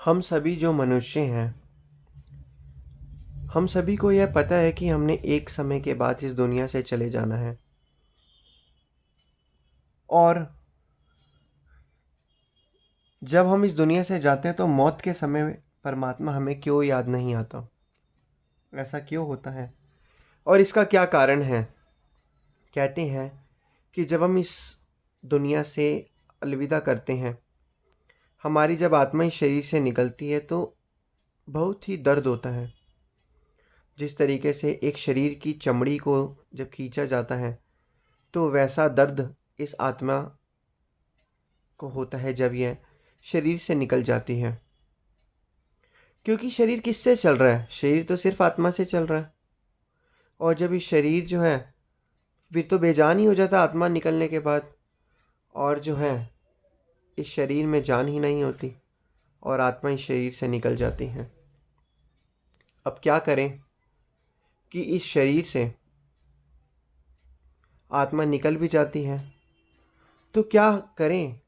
हम सभी जो मनुष्य हैं, हम सभी को यह पता है कि हमने एक समय के बाद इस दुनिया से चले जाना है। और जब हम इस दुनिया से जाते हैं तो मौत के समय परमात्मा हमें क्यों याद नहीं आता? ऐसा क्यों होता है और इसका क्या कारण है? कहते हैं कि जब हम इस दुनिया से अलविदा करते हैं, हमारी जब आत्मा इस शरीर से निकलती है तो बहुत ही दर्द होता है। जिस तरीके से एक शरीर की चमड़ी को जब खींचा जाता है तो वैसा दर्द इस आत्मा को होता है जब यह शरीर से निकल जाती है। क्योंकि शरीर किससे चल रहा है? शरीर तो सिर्फ आत्मा से चल रहा है। और जब इस शरीर जो है फिर तो बेजान ही हो जाता आत्मा निकलने के बाद, और जो है इस शरीर में जान ही नहीं होती और आत्मा इस शरीर से निकल जाती है। अब क्या करें कि इस शरीर से आत्मा निकल भी जाती है तो क्या करें?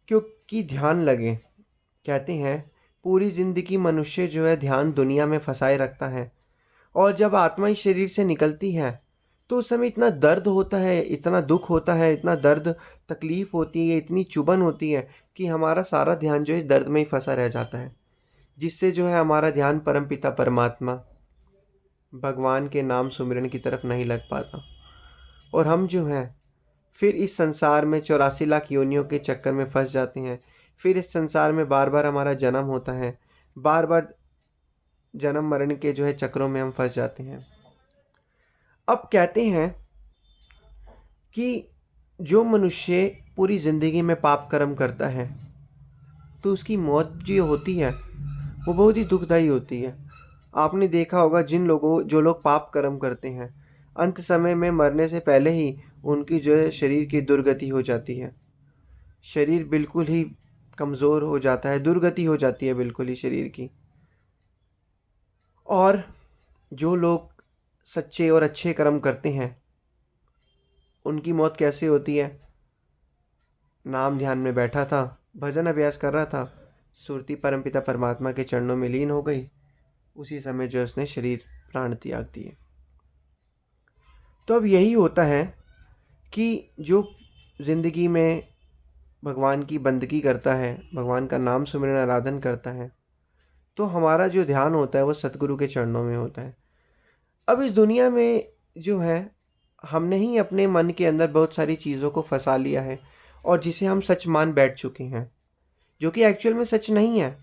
क्योंकि ध्यान लगे। कहते हैं पूरी जिंदगी मनुष्य जो है ध्यान दुनिया में फंसाए रखता है, और जब आत्मा इस शरीर से निकलती है तो उस समय इतना दर्द होता है, इतना दुख होता है, इतना दर्द, तकलीफ होती है, इतनी चुभन होती है कि हमारा सारा ध्यान जो है इस दर्द में ही फंसा रह जाता है, जिससे जो है हमारा ध्यान परमपिता परमात्मा भगवान के नाम सुमिरन की तरफ नहीं लग पाता। और हम जो है फिर इस संसार में 84 लाख योनियों के चक्कर में फंस जाते हैं। फिर इस संसार में बार बार हमारा जन्म होता है, बार बार जन्म मरण के जो है चक्रों में हम फंस जाते हैं। अब कहते हैं कि जो मनुष्य पूरी जिंदगी में पाप कर्म करता है तो उसकी मौत जो होती है वो बहुत ही दुखदाई होती है। आपने देखा होगा जो लोग पाप कर्म करते हैं, अंत समय में मरने से पहले ही उनकी जो है शरीर की दुर्गति हो जाती है। शरीर बिल्कुल ही कमज़ोर हो जाता है, दुर्गति हो जाती है बिल्कुल ही शरीर की। और जो लोग सच्चे और अच्छे कर्म करते हैं उनकी मौत कैसे होती है? नाम ध्यान में बैठा था, भजन अभ्यास कर रहा था, सुरती परमपिता परमात्मा के चरणों में लीन हो गई, उसी समय जो उसने शरीर प्राण त्याग दिए। तो अब यही होता है कि जो जिंदगी में भगवान की बंदगी करता है, भगवान का नाम सुमिरन आराधन करता है, तो हमारा जो ध्यान होता है वो सतगुरु के चरणों में होता है। अब इस दुनिया में जो है हमने ही अपने मन के अंदर बहुत सारी चीज़ों को फंसा लिया है और जिसे हम सच मान बैठ चुके हैं, जो कि एक्चुअल में सच नहीं है।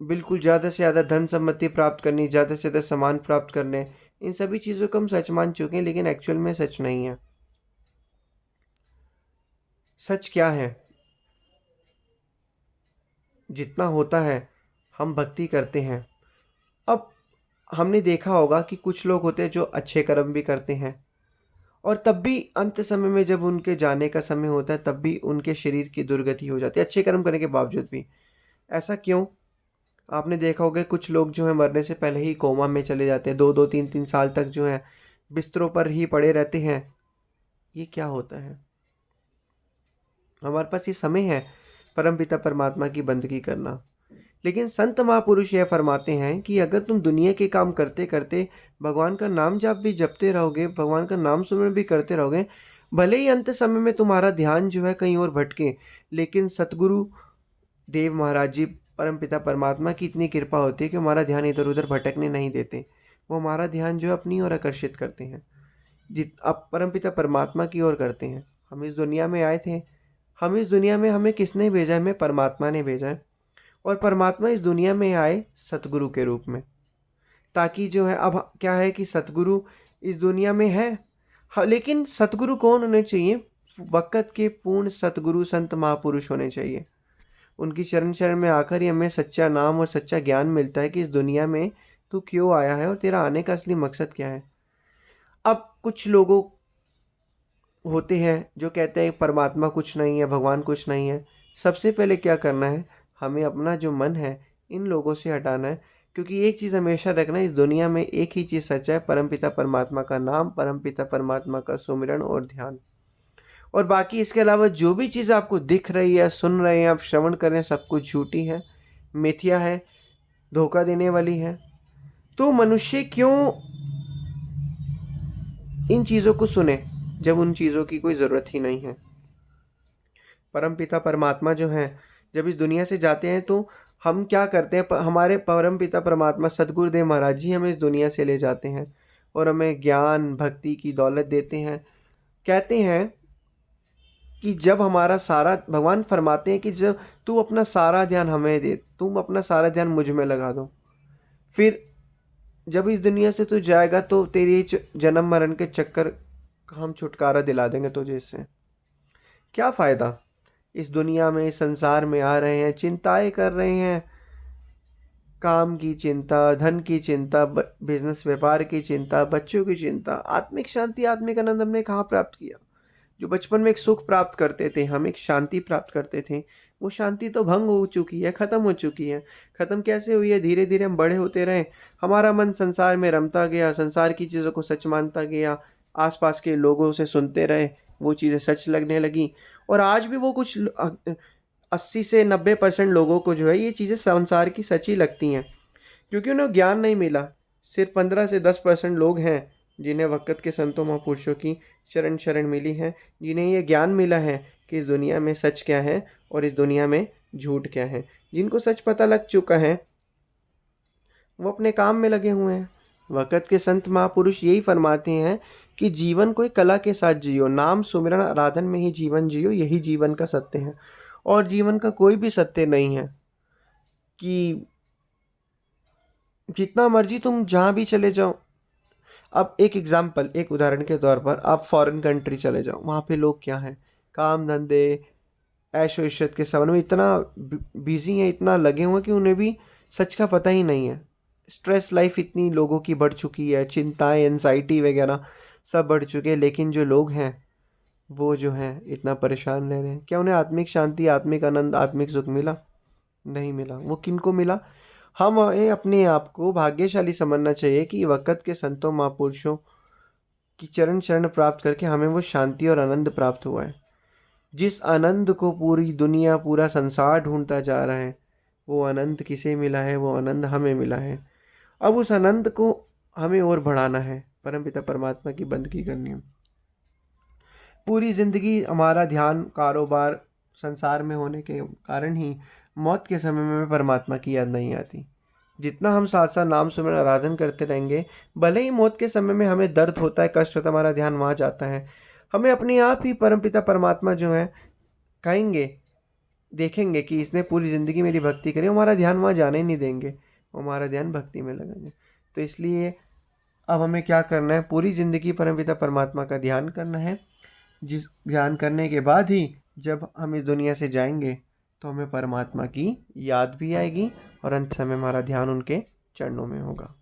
बिल्कुल ज़्यादा से ज़्यादा धन सम्पत्ति प्राप्त करनी, ज़्यादा से ज़्यादा सामान प्राप्त करने, इन सभी चीज़ों को हम सच मान चुके हैं, लेकिन एक्चुअल में सच नहीं है। सच क्या है? जितना होता है हम भक्ति करते हैं। अब हमने देखा होगा कि कुछ लोग होते हैं जो अच्छे कर्म भी करते हैं, और तब भी अंत समय में जब उनके जाने का समय होता है तब भी उनके शरीर की दुर्गति हो जाती है, अच्छे कर्म करने के बावजूद भी। ऐसा क्यों? आपने देखा होगा कुछ लोग जो है मरने से पहले ही कोमा में चले जाते हैं, 2-2 3-3 साल तक जो है बिस्तरों पर ही पड़े रहते हैं। ये क्या होता है? हमारे पास ये समय है परमपिता परमात्मा की बंदगी करना, लेकिन संत महापुरुष यह फरमाते हैं कि अगर तुम दुनिया के काम करते करते भगवान का नाम जाप भी जपते रहोगे, भगवान का नाम सुमिरन भी करते रहोगे, भले ही अंत समय में तुम्हारा ध्यान जो है कहीं और भटके, लेकिन सतगुरु देव महाराज जी परमपिता परमात्मा की इतनी कृपा होती है कि हमारा ध्यान इधर उधर भटकने नहीं देते। वो हमारा ध्यान जो है अपनी ओर आकर्षित करते हैं, जित अब परमपिता परमात्मा की ओर करते हैं। हम इस दुनिया में आए थे, हम इस दुनिया में हमें किसने भेजा है? हमें परमात्मा ने भेजा है। और परमात्मा इस दुनिया में आए सतगुरु के रूप में, ताकि जो है अब क्या है कि सतगुरु इस दुनिया में है। हाँ, लेकिन सतगुरु कौन होने चाहिए? वक़्त के पूर्ण सतगुरु संत महापुरुष होने चाहिए। उनकी शरण शरण में आकर ही हमें सच्चा नाम और सच्चा ज्ञान मिलता है कि इस दुनिया में तू क्यों आया है और तेरा आने का असली मकसद क्या है। अब कुछ लोगों होते हैं जो कहते हैं परमात्मा कुछ नहीं है, भगवान कुछ नहीं है। सबसे पहले क्या करना है? हमें अपना जो मन है इन लोगों से हटाना है, क्योंकि एक चीज़ हमेशा रखना है, इस दुनिया में एक ही चीज़ सच्चा है, परमपिता परमात्मा का नाम, परमपिता परमात्मा का सुमिरन और ध्यान। और बाकी इसके अलावा जो भी चीज़ आपको दिख रही है, सुन रहे हैं, आप श्रवण कर रहे हैं, सब कुछ झूठी है, मिथ्या है, धोखा देने वाली है। तो मनुष्य क्यों इन चीज़ों को सुने जब उन चीज़ों की कोई ज़रूरत ही नहीं है। परम पिता परमात्मा जो हैं, जब इस दुनिया से जाते हैं तो हम क्या करते हैं, हमारे परम पिता परमात्मा सदगुरुदेव महाराज जी हमें इस दुनिया से ले जाते हैं और हमें ज्ञान भक्ति की दौलत देते हैं। कहते हैं कि जब हमारा सारा, भगवान फरमाते हैं कि जब तू अपना सारा ध्यान हमें दे, तुम अपना सारा ध्यान मुझ में लगा दो, फिर जब इस दुनिया से तू जाएगा तो तेरी जन्म मरण के चक्कर का हम छुटकारा दिला देंगे तुझे। इससे क्या फ़ायदा? इस दुनिया में, इस संसार में आ रहे हैं, चिंताएं कर रहे हैं, काम की चिंता, धन की चिंता, बिजनेस व्यापार की चिंता, बच्चों की चिंता। आत्मिक शांति, आत्मिक आनंद हमने कहाँ प्राप्त किया? जो बचपन में एक सुख प्राप्त करते थे, हम एक शांति प्राप्त करते थे, वो शांति तो भंग हो चुकी है, ख़त्म हो चुकी है। ख़त्म कैसे हुई है? धीरे धीरे हम बड़े होते रहे, हमारा मन संसार में रमता गया, संसार की चीज़ों को सच मानता गया, आसपास के लोगों से सुनते रहे, वो चीज़ें सच लगने लगी। और आज भी वो कुछ 80 से 90% लोगों को जो है ये चीज़ें संसार की सच ही लगती हैं, क्योंकि उन्हें ज्ञान नहीं मिला। सिर्फ 15 से 10% लोग हैं जिन्हें वक़्त के संतों महापुरुषों की शरण मिली है, जिन्हें ये ज्ञान मिला है कि इस दुनिया में सच क्या है और इस दुनिया में झूठ क्या है। जिनको सच पता लग चुका है वो अपने काम में लगे हुए हैं। वक़्त के संत महापुरुष यही फरमाते हैं कि जीवन को एक कला के साथ जियो, नाम सुमिरन आराधन में ही जीवन जियो, यही जीवन का सत्य है। और जीवन का कोई भी सत्य नहीं है कि जितना मर्जी तुम जहाँ भी चले जाओ। अब एक एग्जाम्पल, एक उदाहरण के तौर पर आप फॉरेन कंट्री चले जाओ, वहाँ पे लोग क्या हैं, काम धंधे ऐशो इशरत के सवन में इतना बिजी हैं, इतना लगे हुए हैं कि उन्हें भी सच का पता ही नहीं है। स्ट्रेस लाइफ इतनी लोगों की बढ़ चुकी है, चिंताएं, एनजाइटी वगैरह सब बढ़ चुके हैं, लेकिन जो लोग हैं वो जो हैं इतना परेशान रह रहे हैं। क्या उन्हें आत्मिक शांति, आत्मिक आनंद, आत्मिक सुख मिला? नहीं मिला। वो किन को मिला? हमें अपने आप को भाग्यशाली समझना चाहिए कि वक़्त के संतों महापुरुषों की चरण शरण प्राप्त करके हमें वो शांति और आनंद प्राप्त हुआ है। जिस आनंद को पूरी दुनिया, पूरा संसार ढूंढता जा रहा है, वो आनंद किसे मिला है? वो आनंद हमें मिला है। अब उस आनंद को हमें और बढ़ाना है, परमपिता परमात्मा की बंदगी करनी है। पूरी ज़िंदगी हमारा ध्यान कारोबार संसार में होने के कारण ही मौत के समय में हमें परमात्मा की याद नहीं आती। जितना हम साथ साथ नाम सुमिरन आराधन करते रहेंगे, भले ही मौत के समय में हमें दर्द होता है, कष्ट होता है, हमारा ध्यान वहाँ जाता है, हमें अपने आप ही परमपिता परमात्मा जो है कहेंगे, देखेंगे कि इसने पूरी ज़िंदगी मेरी भक्ति करी, हमारा ध्यान वहाँ जाने ही नहीं देंगे, हमारा ध्यान भक्ति में लगाएंगे। तो इसलिए अब हमें क्या करना है? पूरी ज़िंदगी परमपिता परमात्मा का ध्यान करना है। जिस ध्यान करने के बाद ही जब हम इस दुनिया से जाएंगे तो हमें परमात्मा की याद भी आएगी और अंत समय हमारा ध्यान उनके चरणों में होगा।